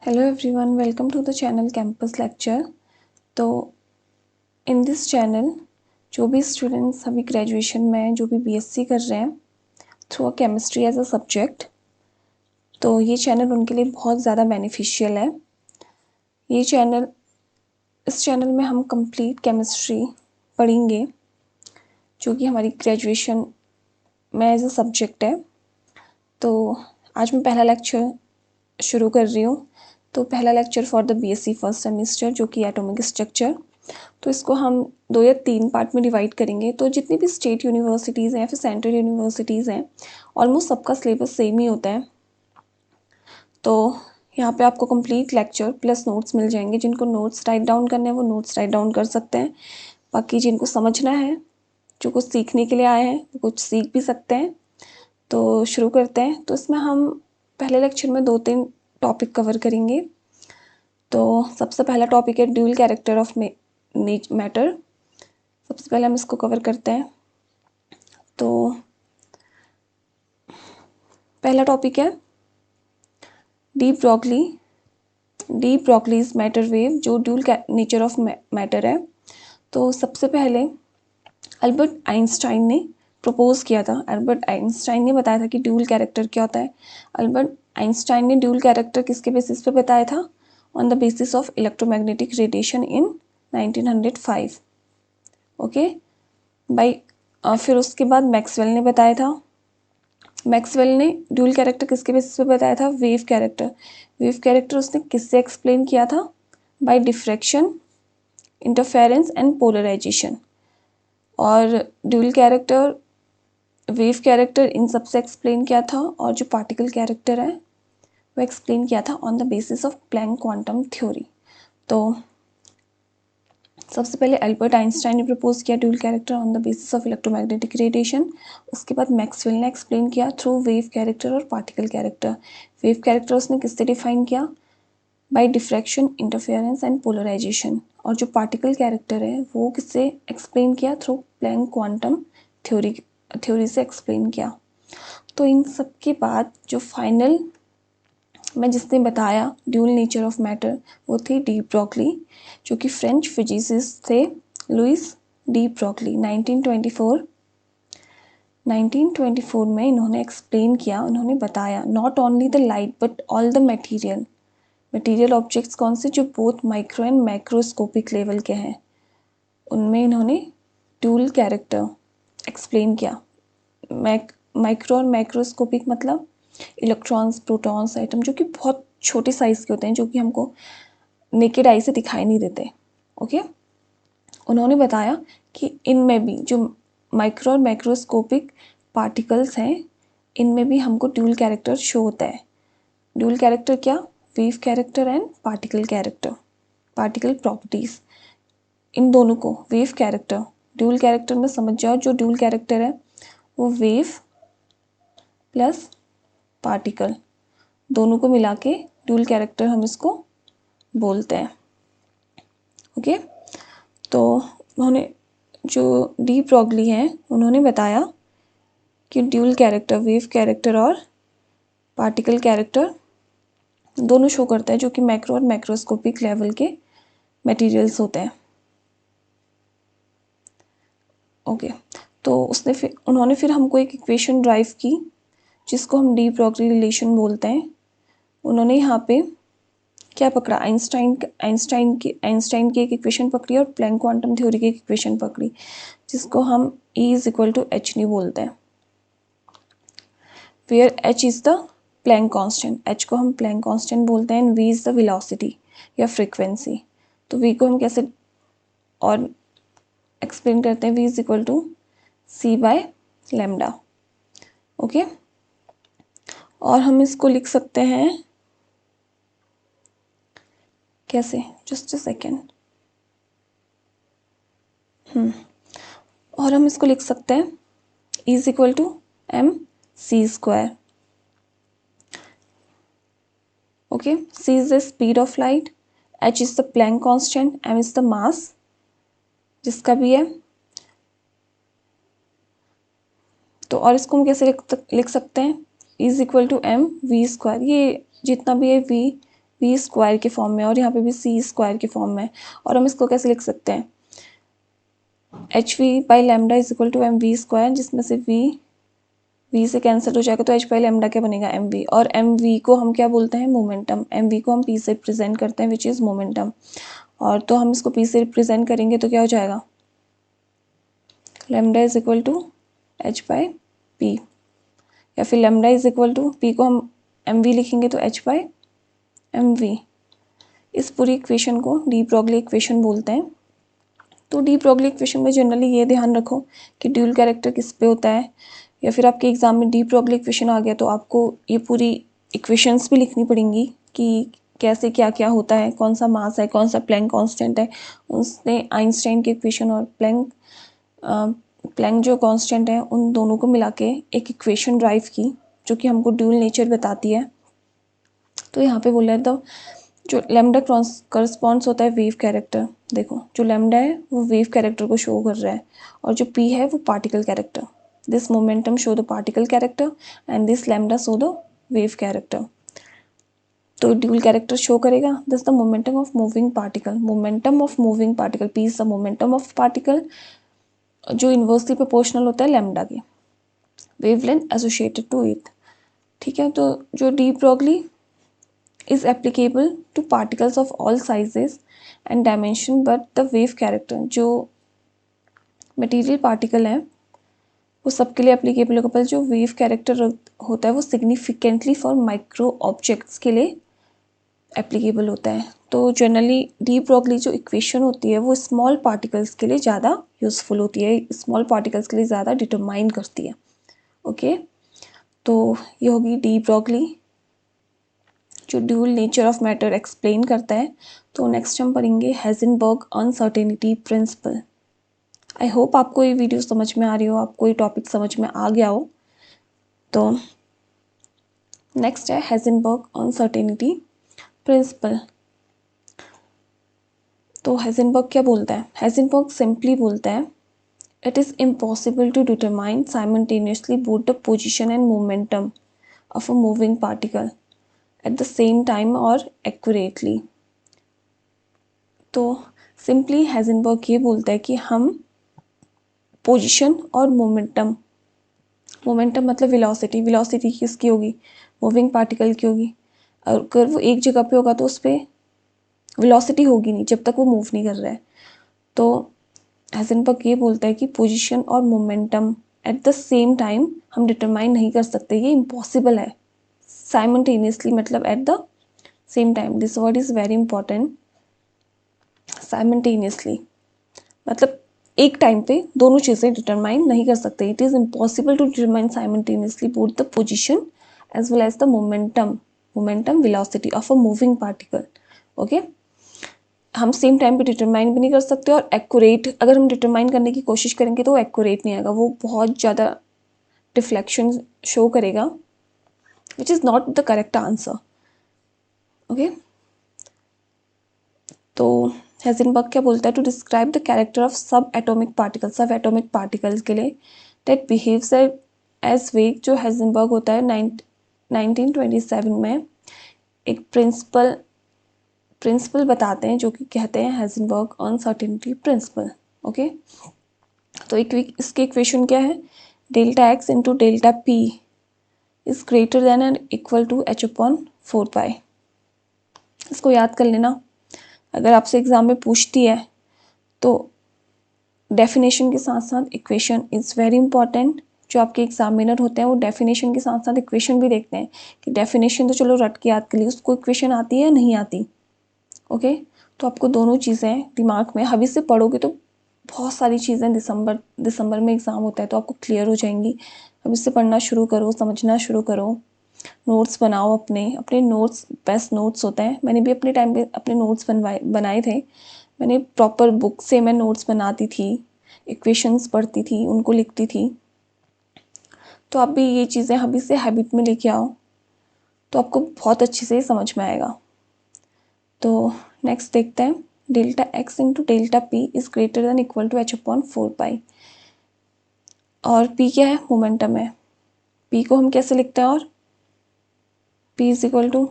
Hello everyone, welcome to the channel Campus Lecture। तो in this channel जो भी students अभी ग्रेजुएशन में हैं, जो भी बीएससी कर रहे हैं through a chemistry as a subject, तो ये चैनल उनके लिए बहुत ज़्यादा बेनिफिशियल है। इस चैनल में हम कंप्लीट केमिस्ट्री पढ़ेंगे जो कि हमारी ग्रेजुएशन में एज अ सब्जेक्ट है। तो आज मैं पहला लेक्चर शुरू कर रही हूँ। तो पहला lecture for the BSc first semester जो कि एटॉमिक स्ट्रक्चर, तो इसको हम 2 या 3 पार्ट में डिवाइड करेंगे। तो जितनी भी स्टेट यूनिवर्सिटीज़ हैं या फिर सेंट्रल यूनिवर्सिटीज़ हैं, ऑलमोस्ट सबका सिलेबस सेम ही होता है। तो यहाँ पे आपको कंप्लीट लेक्चर प्लस नोट्स मिल जाएंगे। जिनको नोट्स राइट डाउन करने हैं वो नोट्स राइट डाउन कर सकते हैं। बाकी जिनको समझना है, जो कुछ सीखने के लिए आए हैं, वो कुछ सीख भी सकते हैं। तो शुरू करते हैं। तो इसमें हम पहले लेक्चर में 2-3 टॉपिक कवर करेंगे। तो सबसे पहला टॉपिक है ड्यूल कैरेक्टर ऑफ मैटर। सबसे पहले हम इसको कवर करते हैं। तो पहला टॉपिक है डी ब्रोगलीज मैटर वेव, जो ड्यूल नेचर ऑफ मैटर है। तो सबसे पहले अल्बर्ट आइंस्टाइन ने प्रपोज किया था। अल्बर्ट आइंस्टाइन ने बताया था कि ड्यूल कैरेक्टर क्या होता है। अल्बर्ट आइंस्टाइन ने ड्यूल कैरेक्टर किसके बेसिस पे बताया था? On the basis of electromagnetic radiation in 1905। Okay फिर उसके बाद मैक्सवेल ने बताया था। मैक्सवेल ने ड्यूल कैरेक्टर किसके बेसिस पे बताया था? Wave character. वेव कैरेक्टर उसने किससे एक्सप्लेन किया था? By diffraction, interference and polarisation. और ड्यूल कैरेक्टर, वेव कैरेक्टर इन सबसे एक्सप्लेन किया था। और जो पार्टिकल कैरेक्टर है वो एक्सप्लेन किया था on the basis of Planck quantum theory. तो सबसे पहले अल्बर्ट आइंस्टाइन ने प्रपोज किया dual character on the basis of electromagnetic radiation. उसके बाद मैक्सवेल ने एक्सप्लेन किया थ्रू वेव कैरेक्टर और पार्टिकल कैरेक्टर। वेव कैरेक्टर उसने किससे डिफाइन किया? By diffraction, interference and polarisation. और जो पार्टिकल कैरेक्टर है वो किससे एक्सप्लेन किया? थ्रू प्लैंक क्वांटम थ्योरी से एक्सप्लेन किया। तो इन सब के बाद जो फाइनल मैं जिसने बताया ड्यूल नेचर ऑफ मैटर, वो थी डी ब्रोगली, जो कि फ्रेंच फिजिसिस्ट थे। लुइस डी ब्रोगली 1924 में इन्होंने एक्सप्लेन किया, उन्होंने बताया not only the light but all the material objects कौन से, जो both micro and macroscopic level के हैं, उनमें इन्होंने ड्यूल कैरेक्टर एक्सप्लेन किया। माइक्रो और मैक्रोस्कोपिक मतलब इलेक्ट्रॉन्स, प्रोटॉन्स, एटम, जो कि बहुत छोटे साइज़ के होते हैं, जो कि हमको नेकेड आई से दिखाई नहीं देते। ओके, उन्होंने बताया कि इनमें भी जो माइक्रो और मैक्रोस्कोपिक पार्टिकल्स हैं, इनमें भी हमको ड्यूल कैरेक्टर शो होता है। ड्यूल कैरेक्टर क्या? Wave character and particle character, particle properties, इन दोनों को वेव कैरेक्टर, ड्यूल कैरेक्टर में समझ जाओ। जो ड्यूल कैरेक्टर है वो वेव प्लस पार्टिकल दोनों को मिला के ड्यूल कैरेक्टर हम इसको बोलते हैं। ओके, तो उन्होंने, जो डी ब्रोगली हैं, उन्होंने बताया कि ड्यूल कैरेक्टर, वेव कैरेक्टर और पार्टिकल कैरेक्टर दोनों शो करता है, जो कि मैक्रो और मैक्रोस्कोपिक लेवल के मटेरियल्स होते हैं। ओके, तो उन्होंने फिर हमको एक इक्वेशन ड्राइव की जिसको हम डी ब्रोगली रिलेशन बोलते हैं। उन्होंने यहाँ पे क्या पकड़ा? आइंस्टाइन की एक इक्वेशन पकड़ी और प्लैंक क्वांटम थ्योरी की एक इक्वेशन पकड़ी, जिसको हम E=h नहीं बोलते हैं, where h is the Planck constant. h को हम प्लैंक कांस्टेंट बोलते हैं and v is the velocity या फ्रीक्वेंसी। तो v को हम कैसे और एक्सप्लेन करते हैं? v=c/λ। ओके, और हम इसको लिख सकते हैं कैसे? Just a second. और हम इसको लिख सकते हैं E=mc²। Okay, c is the speed of light, h is the Planck constant, m is the mass, जिसका भी है। तो और इसको हम कैसे लिख सकते हैं? E=m v²। ये जितना भी है v, वी स्क्वायर के फॉर्म में और यहाँ पे भी सी स्क्वायर के फॉर्म में। और हम इसको कैसे लिख सकते हैं, h v by lambda is equal to M v square, जिसमें से वी से कैंसिल हो जाएगा तो एच बाई लैम्डा क्या बनेगा, एम वी। और एम वी को हम क्या बोलते हैं, मोमेंटम। एम वी को हम पी से रिप्रेजेंट करते हैं विच इज़ मोमेंटम। और तो हम इसको पी से रिप्रेजेंट करेंगे तो क्या हो जाएगा, lambda is equal to h by p, या फिर lambda is equal to p को हम एम वी लिखेंगे तो एच बाई एम वी। इस पूरी इक्वेशन को डी ब्रॉगली इक्वेशन बोलते हैं। तो डी ब्रॉगली इक्वेशन में जनरली ये ध्यान रखो कि ड्यूल कैरेक्टर किस पे होता है, या फिर आपके एग्जाम में डी ब्रॉगली इक्वेशन आ गया तो आपको ये पूरी इक्वेशंस भी लिखनी पड़ेंगी कि कैसे क्या क्या होता है, कौन सा मास है, कौन सा प्लैंक कांस्टेंट है। उसने आइंस्टाइन की इक्वेशन और प्लैंक जो कांस्टेंट है उन दोनों को मिला के एक इक्वेशन ड्राइव की जो कि हमको ड्यूल नेचर बताती है। तो यहाँ पे बोला है तो जो लैम्डा करस्पॉन्ड्स होता है वेव कैरेक्टर। देखो जो लैम्डा है वो वेव कैरेक्टर को शो कर रहा है और जो पी है वो particle character. This momentum show the particle character and this lambda show the wave character. तो ड्यूल कैरेक्टर शो करेगा this the momentum of moving particle. Momentum of moving particle, P is the momentum of particle जो inversely proportional होता है lambda के, wavelength associated to it. ठीक है, तो जो de Broglie is applicable to particles of all sizes and dimension, but the wave character जो material particle है वो सबके लिए एप्लीकेबल होगा, पर जो वेव कैरेक्टर होता है वो सिग्निफिकेंटली फॉर माइक्रो ऑब्जेक्ट्स के लिए एप्लीकेबल होता है। तो जनरली डी ब्रॉगली जो इक्वेशन होती है वो स्मॉल पार्टिकल्स के लिए ज़्यादा यूज़फुल होती है, स्मॉल पार्टिकल्स के लिए ज़्यादा डिटरमाइन करती है। ओके, तो ये होगी डी ब्रॉगली जो dual nature of matter explain करता है। तो नेक्स्ट हम पढ़ेंगे हेज़नबर्ग अनसर्टेनिटी प्रिंसिपल। आई होप आपको ये वीडियो समझ में आ रही हो, आपको ये टॉपिक समझ में आ गया हो। तो नेक्स्ट है हेज़नबर्ग अनसर्टेनिटी प्रिंसिपल। तो हेज़नबर्ग क्या बोलता है, हेज़नबर्ग सिंपली बोलता है it is impossible to determine simultaneously both the position and momentum of a moving particle at the same time और एक्यूरेटली। तो सिंपली हेज़नबर्ग ये बोलता है कि हम पोजीशन और मोमेंटम, मोमेंटम मतलब वेलोसिटी, वेलोसिटी किसकी होगी, मूविंग पार्टिकल की होगी। अगर वो एक जगह पे होगा तो उस पर वेलोसिटी होगी नहीं जब तक वो मूव नहीं कर रहा है। तो हेज़नबर्ग ये बोलता है कि पोजीशन और momentum eight the same time हम डिटरमाइन नहीं कर सकते, ये इम्पॉसिबल है। साइमल्टेनियसली मतलब eight the same time, this word is very important. Simultaneously मतलब एक टाइम पे दोनों चीज़ें डिटरमाइन नहीं कर सकते। It is impossible to determine simultaneously both the position as well as the momentum velocity of a moving particle. Okay, हम same time पे डिटरमाइन भी नहीं कर सकते और एक्यूरेट अगर हम डिटरमाइन करने की कोशिश करेंगे तो वो एक्यूरेट नहीं आएगा, वो बहुत ज़्यादा डिफ्लेक्शन शो करेगा which is not the correct answer. Okay, तो हेज़नबर्ग क्या बोलता है, to describe the character of sub atomic particles के लिए दैट बिहेव्स एज वेव। जो हेज़नबर्ग होता है 1927 में एक प्रिंसिपल बताते हैं जो कि कहते हैं हेज़नबर्ग अनसर्टेनिटी प्रिंसिपल। ओके, तो इसकी इक्वेशन क्या है, delta x into delta p is greater than and equal to h upon 4 pi. इसको याद कर लेना, अगर आपसे एग्ज़ाम में पूछती है तो डेफिनेशन के साथ साथ इक्वेशन इज़ वेरी इंपॉर्टेंट। जो आपके एग्जामिनर होते हैं वो डेफिनेशन के साथ साथ इक्वेशन भी देखते हैं कि डेफिनेशन तो चलो रट के याद कर ली, उसको इक्वेशन आती है या नहीं आती। ओके, तो आपको दोनों चीज़ें दिमाग में अभी से पढ़ोगे तो बहुत सारी चीज़ें दिसंबर में एग्ज़ाम होता है तो आपको क्लियर हो जाएंगी। अभी से पढ़ना शुरू करो, समझना शुरू करो, नोट्स बनाओ, अपने नोट्स बेस्ट नोट्स होते हैं। मैंने भी अपने टाइम पे अपने नोट्स बनाए थे। मैंने प्रॉपर बुक से मैं नोट्स बनाती थी, इक्वेशंस पढ़ती थी, उनको लिखती थी। तो आप भी ये चीज़ें अभी से हैबिट में लेके आओ तो आपको बहुत अच्छे से समझ में आएगा। तो नेक्स्ट देखते हैं, delta x into delta p is greater than equal to h upon 4 pi. और पी क्या है, मोमेंटम है। पी को हम कैसे लिखते हैं, और p is equal to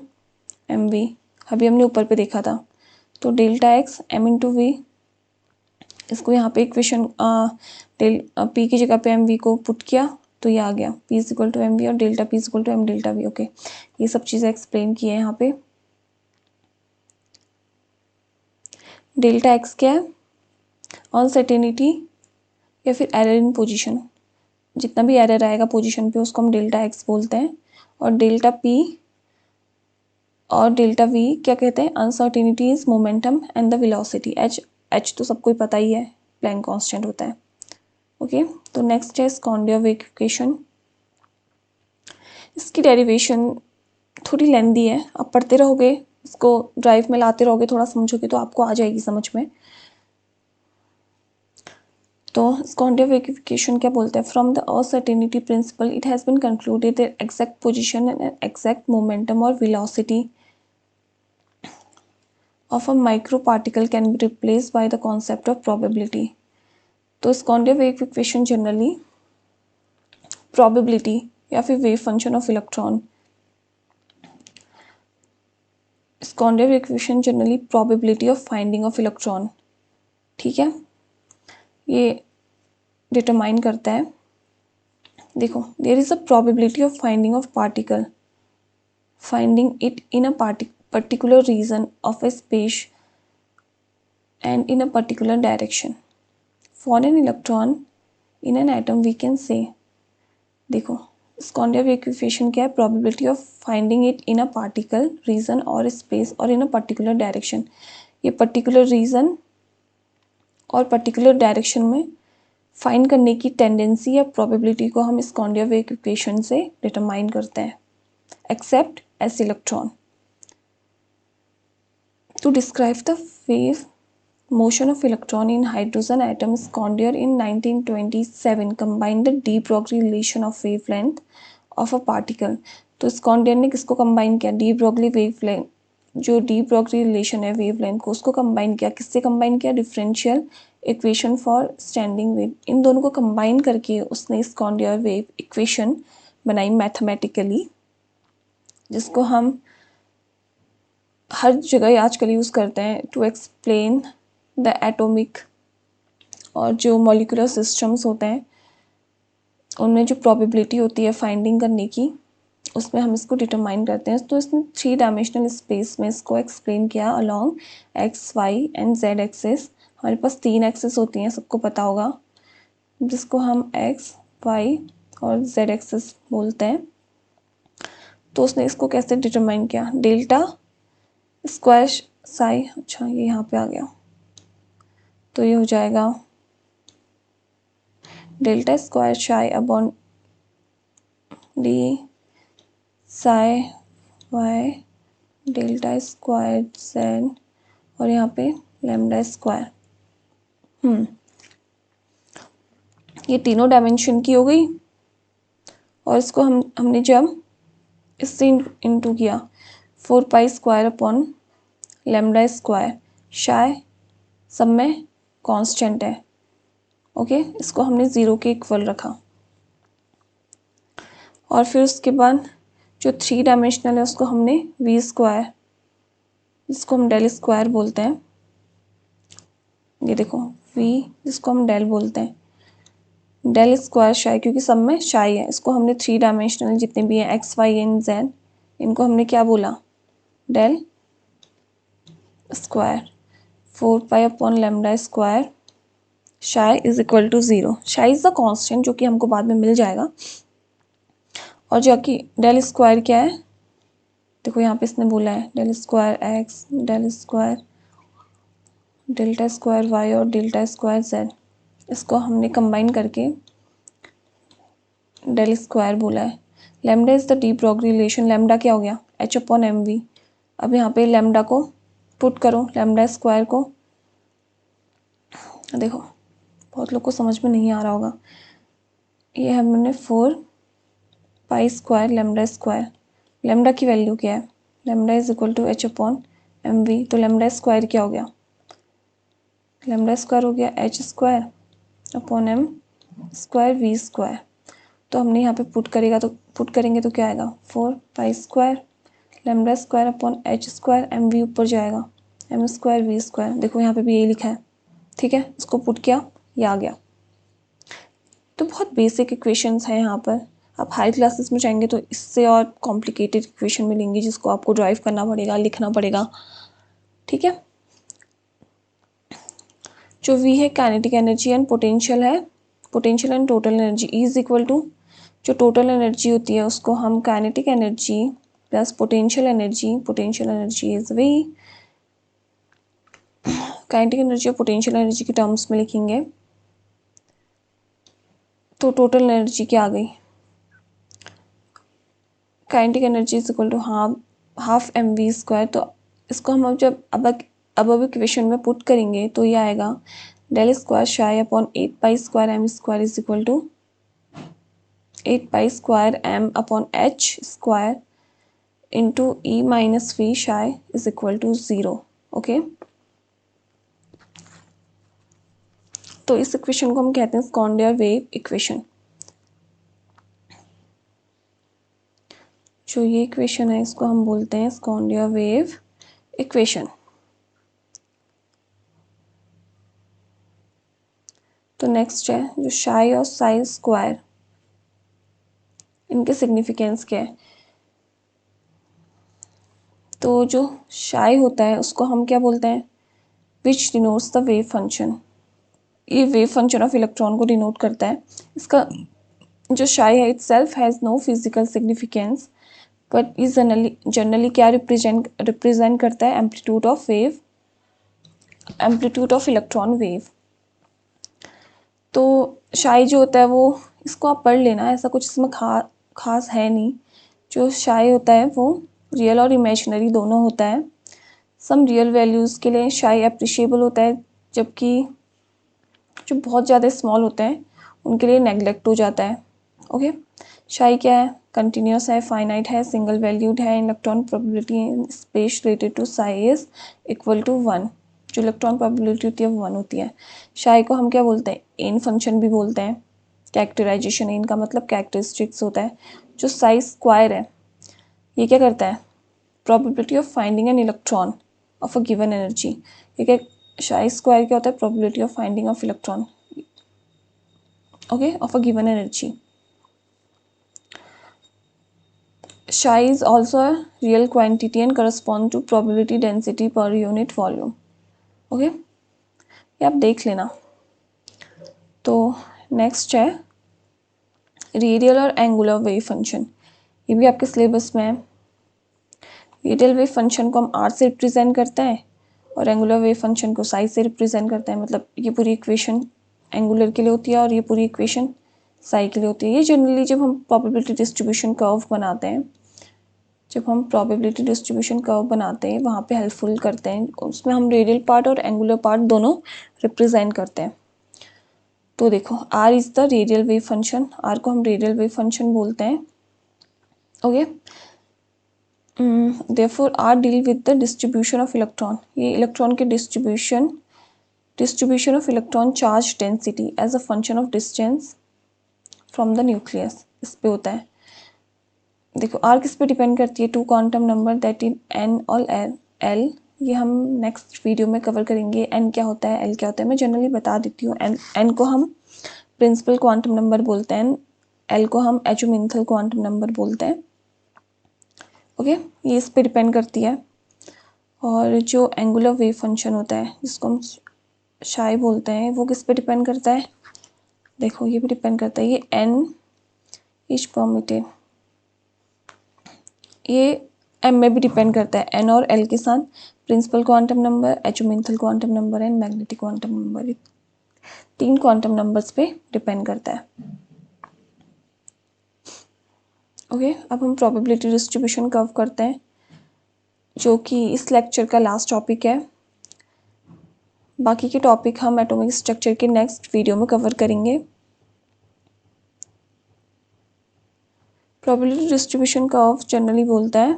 M v. अभी हमने ऊपर पे देखा था। तो delta x m into v, इसको यहाँ पे इक्वेशन पी की जगह पे एम वी को पुट किया तो ये आ गया P is equal to M V और delta P is equal to M delta V. Okay, ये सब चीज़ें एक्सप्लेन की है यहाँ पे। डेल्टा एक्स क्या है? अनसर्टेनिटी या फिर एरर इन पोजीशन, जितना भी एरर आएगा पोजीशन पे उसको हम डेल्टा एक्स बोलते हैं। और डेल्टा पी और डेल्टा वी क्या कहते हैं? Uncertainty is momentum and the velocity. H तो सबको ही पता ही है, प्लैंक कांस्टेंट होता है। ओके, तो नेक्स्ट है स्कॉन्डियर वेव इक्वेशन। इसकी डेरिवेशन थोड़ी लेंदी है, आप पढ़ते रहोगे, इसको ड्राइव में लाते रहोगे, थोड़ा समझोगे तो आपको आ जाएगी समझ में। तो स्कॉन्डियर वेव इक्वेशन क्या बोलते हैं? From the uncertainty principle it has been concluded that exact position and exact momentum और velocity of a microparticle can be replaced by the concept of probability. तो Schrodinger wave equation generally probability या फिर wave function of electron, Schrodinger equation generally probability of finding of electron, ठीक है, ये determine करता है। देखो, there is a probability of finding of particle, finding it in a particular region of a space and in a particular direction. For an electron in an atom we can say, देखो स्कॉन्डियर wave equation क्या है? Probability of finding it in a particle, region और space और in a particular direction. ये particular region और particular direction में find करने की टेंडेंसी या प्रोबेबिलिटी को हम स्कॉन्डियर वेव इक्वेशन से डिटरमाइन करते हैं, except s electron. To describe the wave motion of electron in hydrogen atom, Scondier in 1927 combined the de Broglie relation of wavelength of a particle. तो स्कॉन्डियर ने किसको combine किया? De Broglie wavelength, जो de Broglie relation है wavelength को, उसको combine किया। किससे कंबाइन किया? Differential equation for standing wave. इन दोनों को कंबाइन करके उसने स्कॉन्डियर वेव इक्वेशन बनाई मैथमेटिकली, जिसको हम हर जगह आजकल यूज़ करते हैं टू एक्सप्लेन द एटॉमिक और जो मॉलिक्यूलर सिस्टम्स होते हैं उनमें जो प्रोबेबिलिटी होती है फाइंडिंग करने की, उसमें हम इसको डिटरमाइन करते हैं। तो इसने 3 डायमेंशनल स्पेस में इसको एक्सप्लेन किया along x y and z axes. हमारे पास 3 एक्सेस होती हैं, सबको पता होगा, जिसको हम एक्स वाई और जेड एक्सेस बोलते हैं। तो उसने इसको कैसे डिटरमाइन किया? डेल्टा स्क्वायर साई, अच्छा ये यहाँ पे आ गया, तो ये हो जाएगा delta square psi upon d psi y delta square z और यहाँ पे लैम्डा स्क्वायर। ये तीनों डायमेंशन की हो गई। और इसको हमने जब इससे इंटू किया 4 pi square upon lambda square, psi सब में कांस्टेंट है। ओके, इसको हमने 0 के इक्वल रखा। और फिर उसके बाद जो 3 डायमेंशनल है उसको हमने वी स्क्वायर, जिसको हम डेल स्क्वायर बोलते हैं, ये देखो वी जिसको हम डेल बोलते हैं, डेल स्क्वायर शाई, क्योंकि सब में शाई है, इसको हमने 3 डायमेंशनल जितने भी हैं एक्स वाई एंड जेड, इनको हमने क्या बोला? Del square 4 pi upon lambda square psi is equal to 0। Psi is the constant जो कि हमको बाद में मिल जाएगा। और जो कि डेल स्क्वायर क्या है? देखो यहाँ पे इसने बोला है del square x, del square delta square y और डेल्टा स्क्वायर जेड, इसको हमने कंबाइन करके डेल स्क्वायर बोला है। Lambda is the de Broglie relation, lambda क्या हो गया? H upon m v. अब यहाँ पे लैम्डा को पुट करो, लैम्डा स्क्वायर को, देखो बहुत लोग को समझ में नहीं आ रहा होगा, ये हमने 4 pi square lambda square, lambda की वैल्यू क्या है? Lambda is equal to h upon m v. तो लैम्डा स्क्वायर क्या हो गया? लैम्डा स्क्वायर हो गया h square upon m square v square. तो हमने यहाँ पे पुट करेंगे तो क्या आएगा? 4 pi square lambda square upon h square, m v ऊपर जाएगा, एम स्क्वायर वी स्क्वायर। देखो यहाँ पे भी यही लिखा है, ठीक है, इसको पुट किया, ये आ गया। तो बहुत बेसिक इक्वेशंस हैं यहाँ पर। आप हाई क्लासेस में जाएंगे तो इससे और कॉम्प्लिकेटेड इक्वेशन मिलेंगी जिसको आपको ड्राइव करना पड़ेगा, लिखना पड़ेगा, ठीक है। जो वी है काइनेटिक एनर्जी एंड पोटेंशियल है, potential and total energy is equal to, जो टोटल एनर्जी होती है उसको हम kinetic energy plus potential energy is v, kinetic energy और पोटेंशियल एनर्जी के टर्म्स में लिखेंगे तो टोटल एनर्जी क्या आ गई, kinetic energy is equal to half m v square. तो इसको हम जब अब इक्वेशन में पुट करेंगे तो ये आएगा del square psi upon 8 pi square m square is equal to 8 pi square m upon h square into e minus v psi is equal to 0। Okay, तो इस इक्वेशन को हम कहते हैं स्कॉन्डियर वेव इक्वेशन। जो ये इक्वेशन है इसको हम बोलते हैं स्कॉन्डियर वेव इक्वेशन। तो नेक्स्ट है जो शाई और साई स्क्वायर, इनके सिग्निफिकेंस क्या है। तो जो शाई होता है उसको हम क्या बोलते हैं, which denotes the wave function, ये वेव फंक्शन ऑफ इलेक्ट्रॉन को डिनोट करता है। इसका जो शाई है itself has no physical significance but is generally क्या रिप्रेजेंट करता है, amplitude of wave, amplitude of electron wave. तो शाई जो होता है वो, इसको आप पढ़ लेना, ऐसा कुछ इसमें खास है नहीं। जो शाई होता है वो रियल और इमेजिनरी दोनों होता है। सम रियल वैल्यूज़ के लिए शाई अप्रिशिएबल होता है, जबकि जो बहुत ज़्यादा स्मॉल होते हैं उनके लिए नेगलेक्ट हो जाता है। ओके, शाई क्या है, कंटिन्यूस है, फाइनाइट है, सिंगल वैल्यूड है, electron probability space related to psi is equal to 1। जो इलेक्ट्रॉन प्रोबेबिलिटी होती है वो 1 होती है। शाई को हम क्या बोलते हैं, एन फंक्शन भी बोलते हैं। कैरेक्टराइजेशन, एन का मतलब कैरेक्टरिस्टिक्स होता है। जो साई स्क्वायर है ये क्या करता है, probability of finding an electron of a given energy. ठीक है, शाई स्क्वायर क्या होता है, probability of finding of electron, okay, of a given energy. Psi is also a real quantity and correspond to probability density per unit volume. Okay, ये आप देख लेना। तो नेक्स्ट है रेडियल और एंगुलर वेव फंक्शन, ये भी आपके सिलेबस में है। रेडियल वेव फंक्शन को हम आर से रिप्रेजेंट करते हैं और एंगुलर वेव फंक्शन को साई से रिप्रेजेंट करते हैं। मतलब ये पूरी इक्वेशन एंगुलर के लिए होती है और ये पूरी इक्वेशन साई के लिए होती है। ये जनरली जब हम प्रोबेबिलिटी डिस्ट्रीब्यूशन कर्व बनाते हैं, वहाँ पे हेल्पफुल करते हैं। उसमें हम रेडियल पार्ट और एंगुलर पार्ट दोनों रिप्रेजेंट करते हैं। तो देखो R is the radial wave function, R को हम रेडियल वेव फंक्शन बोलते हैं। Okay, therefore R deal with the distribution of electron, ये इलेक्ट्रॉन के distribution of electron charge density as a function of distance from the nucleus, इस पे होता है। देखो आर किस पे डिपेंड करती है, 2 quantum number that in an और एल। ये हम नेक्स्ट वीडियो में कवर करेंगे, एन क्या होता है, एल क्या होता है। मैं जनरली बता देती हूँ, एन को हम प्रिंसिपल क्वांटम नंबर बोलते हैं, एल को हम एजुमिंथल क्वांटम नंबर बोलते हैं। ओके, ये इस पे डिपेंड करती है। और जो एंगुलर वेव फंक्शन होता है जिसको हम शाई बोलते हैं, वो किस पे डिपेंड करता है, देखो ये भी डिपेंड करता है, ये एन इज परमिटेड, ये एम में भी डिपेंड करता है, एन और एल के साथ principal quantum number, azimuthal quantum number and magnetic quantum number, 3 quantum numbers पे डिपेंड करता है। ओके, अब हम प्रोबेबिलिटी डिस्ट्रीब्यूशन कर्व करते हैं, जो कि इस लेक्चर का लास्ट टॉपिक है। बाकी के टॉपिक हम एटॉमिक स्ट्रक्चर के नेक्स्ट वीडियो में कवर करेंगे। प्रोबेबिलिटी डिस्ट्रीब्यूशन कर्व जनरली बोलता है,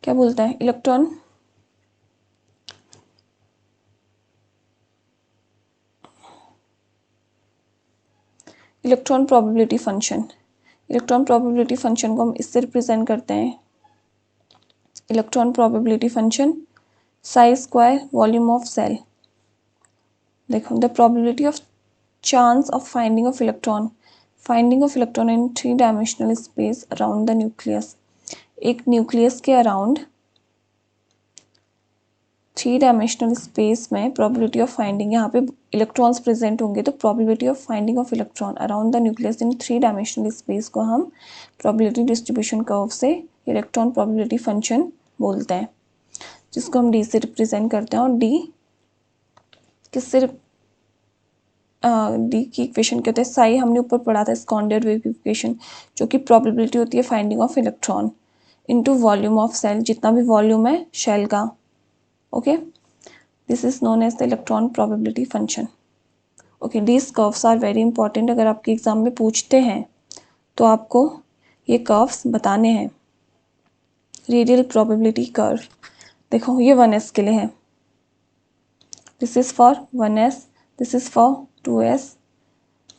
क्या बोलता है, इलेक्ट्रॉन प्रोबेबिलिटी फंक्शन को हम इससे रिप्रेजेंट करते हैं, electron probability function, psi square, volume of cell. देखो the probability of chance of finding of electron in 3 dimensional space around the nucleus. एक न्यूक्लियस के अराउंड 3 डायमेंशनल स्पेस में प्रोबेबिलिटी ऑफ फाइंडिंग, यहाँ पे इलेक्ट्रॉन्स प्रेजेंट होंगे तो probability of finding of electron around the nucleus in 3 dimensional space को हम probability distribution curve से इलेक्ट्रॉन प्रोबेबिलिटी फंक्शन बोलते हैं, जिसको हम डी से रिप्रेजेंट करते हैं। और डी किससे डी की इक्वेशन कहते हैं साई, हमने ऊपर पढ़ा था स्कॉन्डर्ड वेव इक्वेशन, जो कि प्रोबेबिलिटी होती है finding of electron into volume of cell, जितना भी वॉल्यूम है शेल का। Okay, this is known as the electron probability function. Okay, these curves are very important. अगर आपके एग्जाम में पूछते हैं तो आपको ये कर्व्स बताने हैं। रेडियल प्रोबेबिलिटी कर्व, देखो ये 1s के लिए है, this is for 1s, this is for 2s,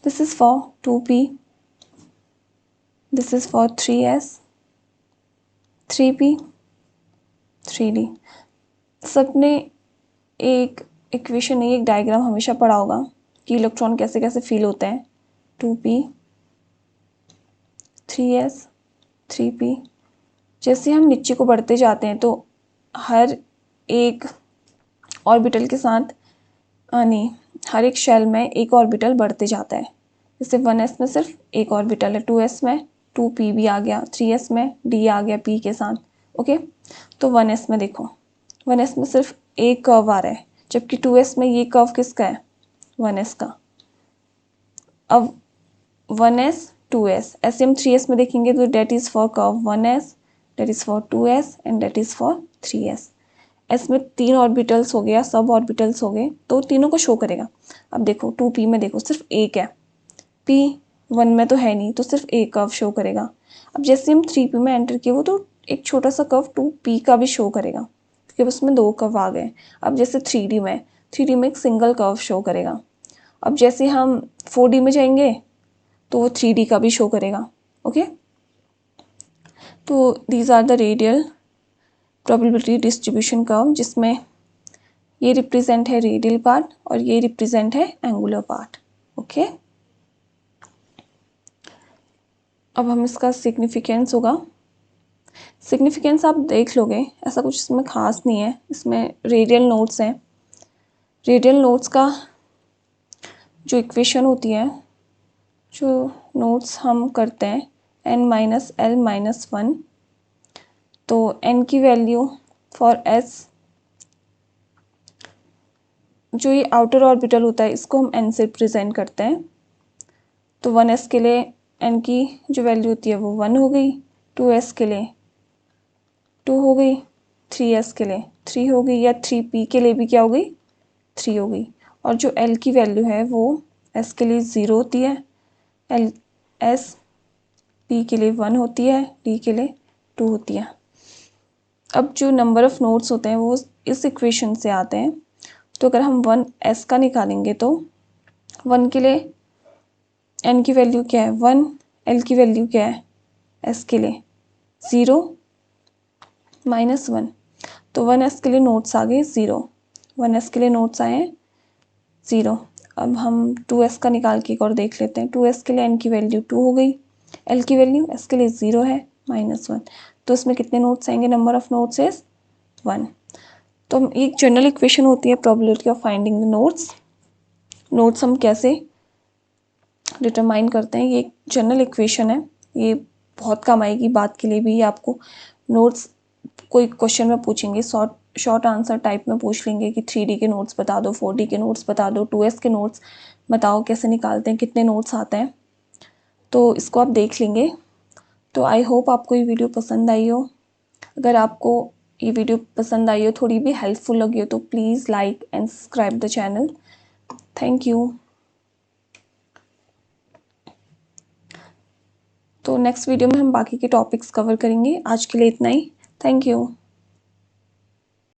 this is for 2p, this is for 3s, 3p, 3d। सबने एक इक्वेशन, एक डायग्राम हमेशा पढ़ा होगा कि इलेक्ट्रॉन कैसे कैसे फील होते हैं। 2p, 3s, 3p। जैसे हम नीचे को बढ़ते जाते हैं तो हर एक ऑर्बिटल के साथ नहीं, हर एक शेल में एक ऑर्बिटल बढ़ते जाता है। जैसे 1s में सिर्फ एक ऑर्बिटल है, 2s में 2p भी आ गया, 3s में d आ गया p के साथ। ओके, तो 1s में देखो, 1s में सिर्फ एक कर्व आ रहा है, जबकि 2s में ये कर्व किसका है, 1s का। अब 1s 2s, ऐसे हम 3s में देखेंगे तो that is for curve 1s, that is for 2s and that is for 3s। S में 3 ऑर्बिटल्स हो गया, सब ऑर्बिटल्स हो गए, तो तीनों को शो करेगा। अब देखो 2p में देखो सिर्फ एक है, p 1 में तो है नहीं, तो सिर्फ एक कर्व शो करेगा। अब जैसे हम 3p में एंटर किए वो तो एक छोटा सा कर्व 2p का भी शो करेगा, क्योंकि उसमें 2 कर्व आ गए। अब जैसे 3d में एक सिंगल कर्व शो करेगा। अब जैसे हम 4d में जाएंगे तो वो 3d का भी शो करेगा। ओके, तो these are the radial probability distribution curve, जिसमें ये रिप्रेजेंट है रेडियल पार्ट और ये रिप्रेजेंट है एंगुलर पार्ट। ओके, अब हम इसका सिग्निफिकेंस होगा। सिग्निफिकेंस आप देख लोगे, ऐसा कुछ इसमें खास नहीं है। इसमें रेडियल नोट्स हैं। रेडियल नोट्स का जो इक्वेशन होती है, जो नोट्स हम करते हैं n-l-1, तो n की वैल्यू फॉर s, जो ये आउटर ऑर्बिटल होता है इसको हम n से रिप्रेजेंट करते हैं। तो 1s के लिए n की जो वैल्यू होती है वो 1 हो गई, 2s के लिए 2 हो गई, 3s के लिए 3 हो गई, या 3p के लिए भी क्या हो गई, 3 हो गई। और जो l की वैल्यू है वो s के लिए 0 होती है, s p के लिए 1 होती है, d के लिए 2 होती है। अब जो नंबर ऑफ नोड्स होते हैं वो इस इक्वेशन से आते हैं। तो अगर हम 1s का निकालेंगे तो 1 के लिए n की वैल्यू क्या है 1, l की वैल्यू क्या है s के लिए 0 -1, तो 1s के लिए नोट्स आ गए 0, 1s के लिए नोट्स आए हैं 0। अब हम 2s का निकाल के एक और देख लेते हैं। 2s के लिए n की वैल्यू 2 हो गई, l की वैल्यू s के लिए 0 है -1, तो इसमें कितने नोट्स आएंगे, नंबर ऑफ नोट्स इज 1। तो एक जनरल इक्वेशन होती है probability of finding the notes हम कैसे डिटरमाइन करते हैं, ये एक जनरल इक्वेशन है, ये बहुत काम आएगी बात के लिए भी। आपको नोट्स कोई क्वेश्चन में पूछेंगे, शॉर्ट आंसर टाइप में पूछ लेंगे कि 3D के नोट्स बता दो, 4D के नोट्स बता दो, 2S के नोट्स बताओ कैसे निकालते हैं, कितने नोट्स आते हैं, तो इसको आप देख लेंगे। तो आई होप आपको ये वीडियो पसंद आई हो। अगर आपको ये वीडियो पसंद आई हो, थोड़ी भी हेल्पफुल लगी हो, तो please like and subscribe the channel. Thank you. तो नेक्स्ट वीडियो में हम बाकी के टॉपिक्स कवर करेंगे। आज के लिए इतना ही। Thank you.